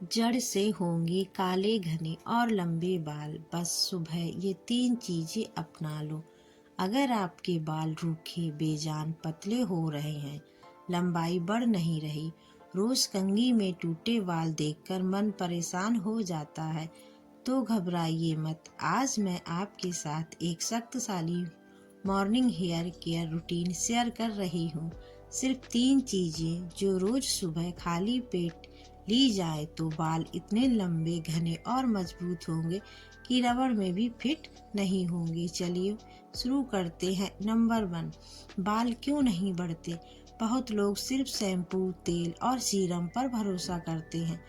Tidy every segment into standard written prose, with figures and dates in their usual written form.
जड़ से होंगे काले घने और लंबे बाल, बस सुबह ये 3 चीजें अपना लो। अगर आपके बाल रूखे बेजान पतले हो रहे हैं, लंबाई बढ़ नहीं रही, रोज कंघी में टूटे बाल देखकर मन परेशान हो जाता है, तो घबराइए मत। आज मैं आपके साथ एक शक्तिशाली morning here care routine share कर रही हूँ। सिर्फ 3 चीजें जो रोज सुबह खाली पेट ली जाए तो बाल इतने लंबे घने और मजबूत होंगे कि रबड़ में भी फिट नहीं होंगे। चलिए शुरू करते हैं। नंबर 1, बाल क्यों नहीं बढ़ते। बहुत लोग सिर्फ शैम्पू, तेल और सीरम पर भरोसा करते हैं,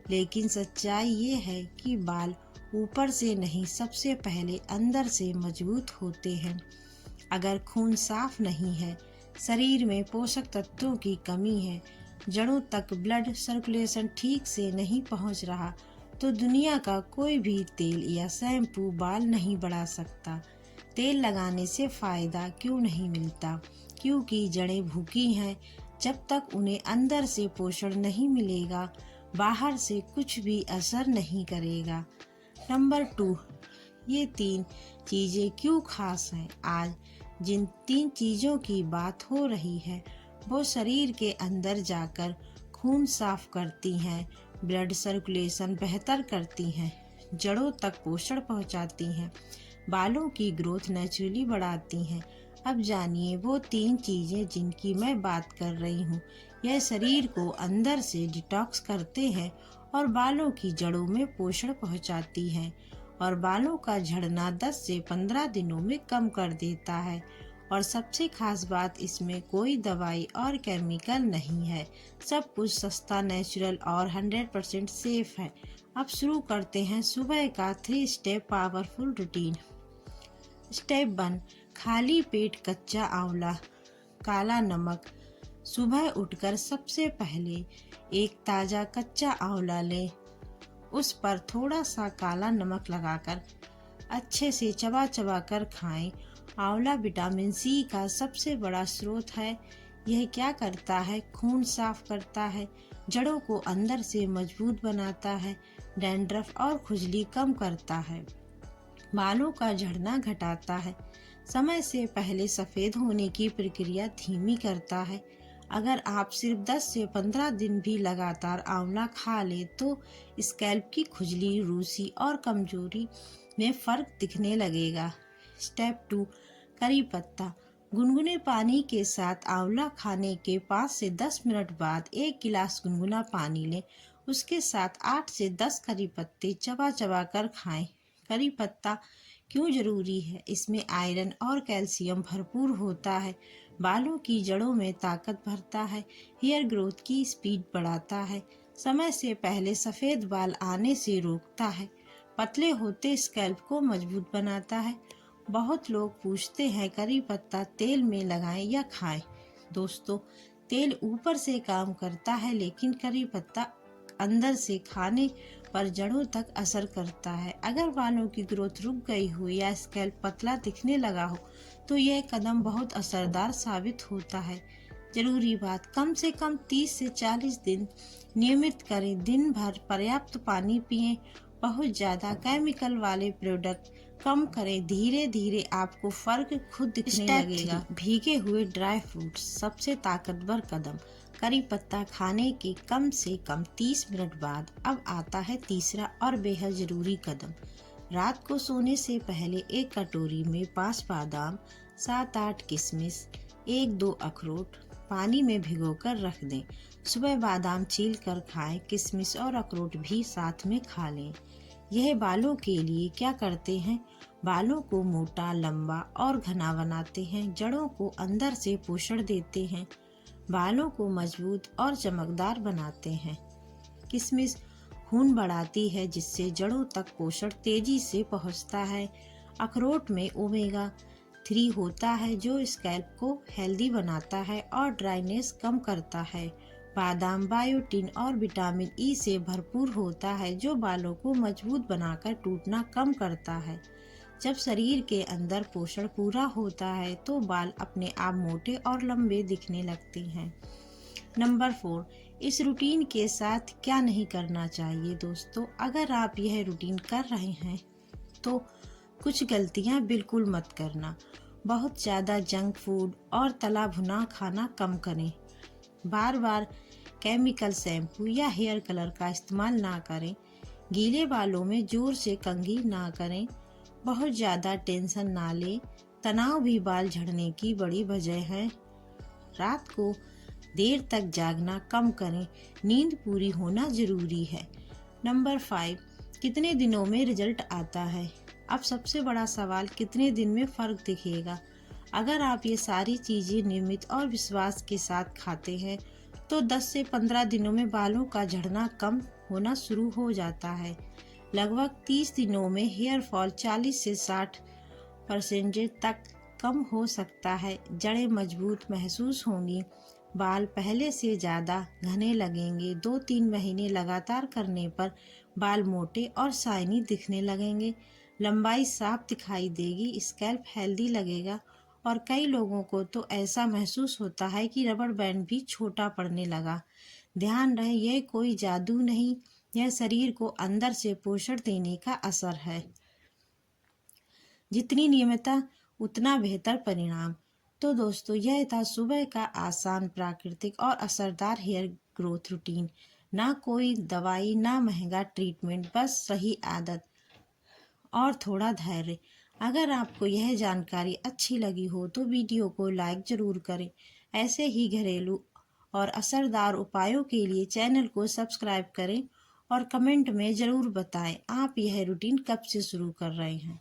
लेकिन सच्चाई ये है कि बाल ऊपर से नहीं, सबसे पहले अंदर से मजबूत होते हैं। अगर खून साफ नहीं है, शरीर में पोषक तत्वों की कमी है, जड़ों तक ब्लड सर्कुलेशन ठीक से नहीं पहुंच रहा, तो दुनिया का कोई भी तेल या शैम्पू बाल नहीं बढ़ा सकता। तेल लगाने से फायदा क्यों नहीं मिलता? क्योंकि जड़ें भूखी हैं। जब तक उन्हें अंदर से पोषण नहीं मिलेगा, बाहर से कुछ भी असर नहीं करेगा। नंबर 2, ये 3 चीजें क्यों खास हैं। आज जिन 3 चीजों की बात हो रही है, वो शरीर के अंदर जाकर खून साफ करती हैं, ब्लड सर्कुलेशन बेहतर करती हैं, जड़ों तक पोषण पहुंचाती हैं, बालों की ग्रोथ नेचुरली बढ़ाती हैं। अब जानिए वो 3 चीजें जिनकी मैं बात कर रही हूँ। यह शरीर को अंदर से डिटॉक्स करते हैं और बालों की जड़ों में पोषण पहुंचाती हैं, और बालों का झड़ना 10 से 15 दिनों में कम कर देता है। और सबसे खास बात, इसमें कोई दवाई और केमिकल नहीं है। सब कुछ सस्ता, नेचुरल और 100% सेफ है। अब शुरू करते हैं सुबह का 3 स्टेप पावरफुल रूटीन। स्टेप 1, खाली पेट कच्चा आंवला, काला नमक। सुबह उठकर सबसे पहले एक ताज़ा कच्चा आंवला लें, उस पर थोड़ा सा काला नमक लगाकर अच्छे से चबा चबा कर खाएं। आंवला विटामिन सी का सबसे बड़ा स्रोत है। यह क्या करता है? खून साफ करता है, जड़ों को अंदर से मजबूत बनाता है, डैंड्रफ और खुजली कम करता है, बालों का झड़ना घटाता है, समय से पहले सफ़ेद होने की प्रक्रिया धीमी करता है। अगर आप सिर्फ 10 से 15 दिन भी लगातार आंवला खा लें तो स्कैल्प की खुजली, रूसी और कमजोरी में फ़र्क दिखने लगेगा। स्टेप 2, करी पत्ता। गुनगुने पानी के साथ आंवला खाने के 5 से 10 मिनट बाद 1 गिलास गुनगुना पानी लें। उसके साथ 8 से 10 करी पत्ते चबा चबा कर खाएं। करी पत्ता क्यों जरूरी है? इसमें आयरन और कैल्शियम भरपूर होता है, बालों की जड़ों में ताकत भरता है, हेयर ग्रोथ की स्पीड बढ़ाता है, समय से पहले सफ़ेद बाल आने से रोकता है, पतले होते स्कैल्प को मजबूत बनाता है। बहुत लोग पूछते हैं करी पत्ता तेल में लगाएं या खाएं। दोस्तों, तेल ऊपर से काम करता है, लेकिन करी पत्ता अंदर से खाने पर जड़ों तक असर करता है। अगर बालों की ग्रोथ रुक गई हो या स्कैल्प पतला दिखने लगा हो, तो यह कदम बहुत असरदार साबित होता है। जरूरी बात, कम से कम 30 से 40 दिन नियमित करें। दिन भर पर्याप्त पानी पिएं, बहुत ज़्यादा केमिकल वाले प्रोडक्ट कम करें। धीरे धीरे आपको फर्क खुद दिखने लगेगा। भीगे हुए ड्राई फ्रूट्स सबसे ताकतवर कदम। करी पत्ता खाने के कम से कम 30 मिनट बाद अब आता है तीसरा और बेहद ज़रूरी कदम। रात को सोने से पहले एक कटोरी में 5 बादाम, 7-8 किशमिश, 1-2 अखरोट पानी में भिगोकर रख दें। सुबह बादाम छील कर खाएं, किशमिश और अखरोट भी साथ में खा लें। यह बालों के लिए क्या करते हैं? बालों को मोटा, लंबा और घना बनाते हैं, जड़ों को अंदर से पोषण देते हैं, बालों को मजबूत और चमकदार बनाते हैं। किशमिश खून बढ़ाती है, जिससे जड़ों तक पोषण तेजी से पहुंचता है। अखरोट में ओमेगा 3 होता है, जो स्कैल्प को हेल्दी बनाता है और ड्राइनेस कम करता है। बादाम बायोटिन और विटामिन ई से भरपूर होता है, जो बालों को मजबूत बनाकर टूटना कम करता है। जब शरीर के अंदर पोषण पूरा होता है तो बाल अपने आप मोटे और लंबे दिखने लगते हैं। नंबर 4, इस रूटीन के साथ क्या नहीं करना चाहिए दोस्तों? अगर आप यह रूटीन कर रहे हैं तो कुछ गलतियां बिल्कुल मत करना। बहुत ज़्यादा जंक फूड और तला भुना खाना कम करें। बार बार केमिकल शैम्पू या हेयर कलर का इस्तेमाल ना करें। गीले बालों में जोर से कंघी ना करें। बहुत ज़्यादा टेंशन ना लें। तनाव भी बाल झड़ने की बड़ी वजह है। रात को देर तक जागना कम करें। नींद पूरी होना जरूरी है। नंबर 5, कितने दिनों में रिजल्ट आता है? अब सबसे बड़ा सवाल, कितने दिन में फ़र्क दिखेगा? अगर आप ये सारी चीज़ें नियमित और विश्वास के साथ खाते हैं तो 10 से 15 दिनों में बालों का झड़ना कम होना शुरू हो जाता है। लगभग 30 दिनों में हेयर फॉल 40 से 60% तक कम हो सकता है। जड़ें मजबूत महसूस होंगी। बाल पहले से ज़्यादा घने लगेंगे। 2-3 महीने लगातार करने पर बाल मोटे और शाइनी दिखने लगेंगे। लंबाई साफ दिखाई देगी। स्कैल्प हेल्दी लगेगा और कई लोगों को तो ऐसा महसूस होता है कि रबड़ बैंड भी छोटा पड़ने लगा। ध्यान रहे, यह कोई जादू नहीं, यह शरीर को अंदर से पोषण देने का असर है। जितनी नियमितता उतना बेहतर परिणाम। तो दोस्तों, यह था सुबह का आसान, प्राकृतिक और असरदार हेयर ग्रोथ रूटीन। ना कोई दवाई, ना महंगा ट्रीटमेंट, बस सही आदत और थोड़ा धैर्य। अगर आपको यह जानकारी अच्छी लगी हो तो वीडियो को लाइक ज़रूर करें। ऐसे ही घरेलू और असरदार उपायों के लिए चैनल को सब्सक्राइब करें और कमेंट में ज़रूर बताएं आप यह रूटीन कब से शुरू कर रहे हैं।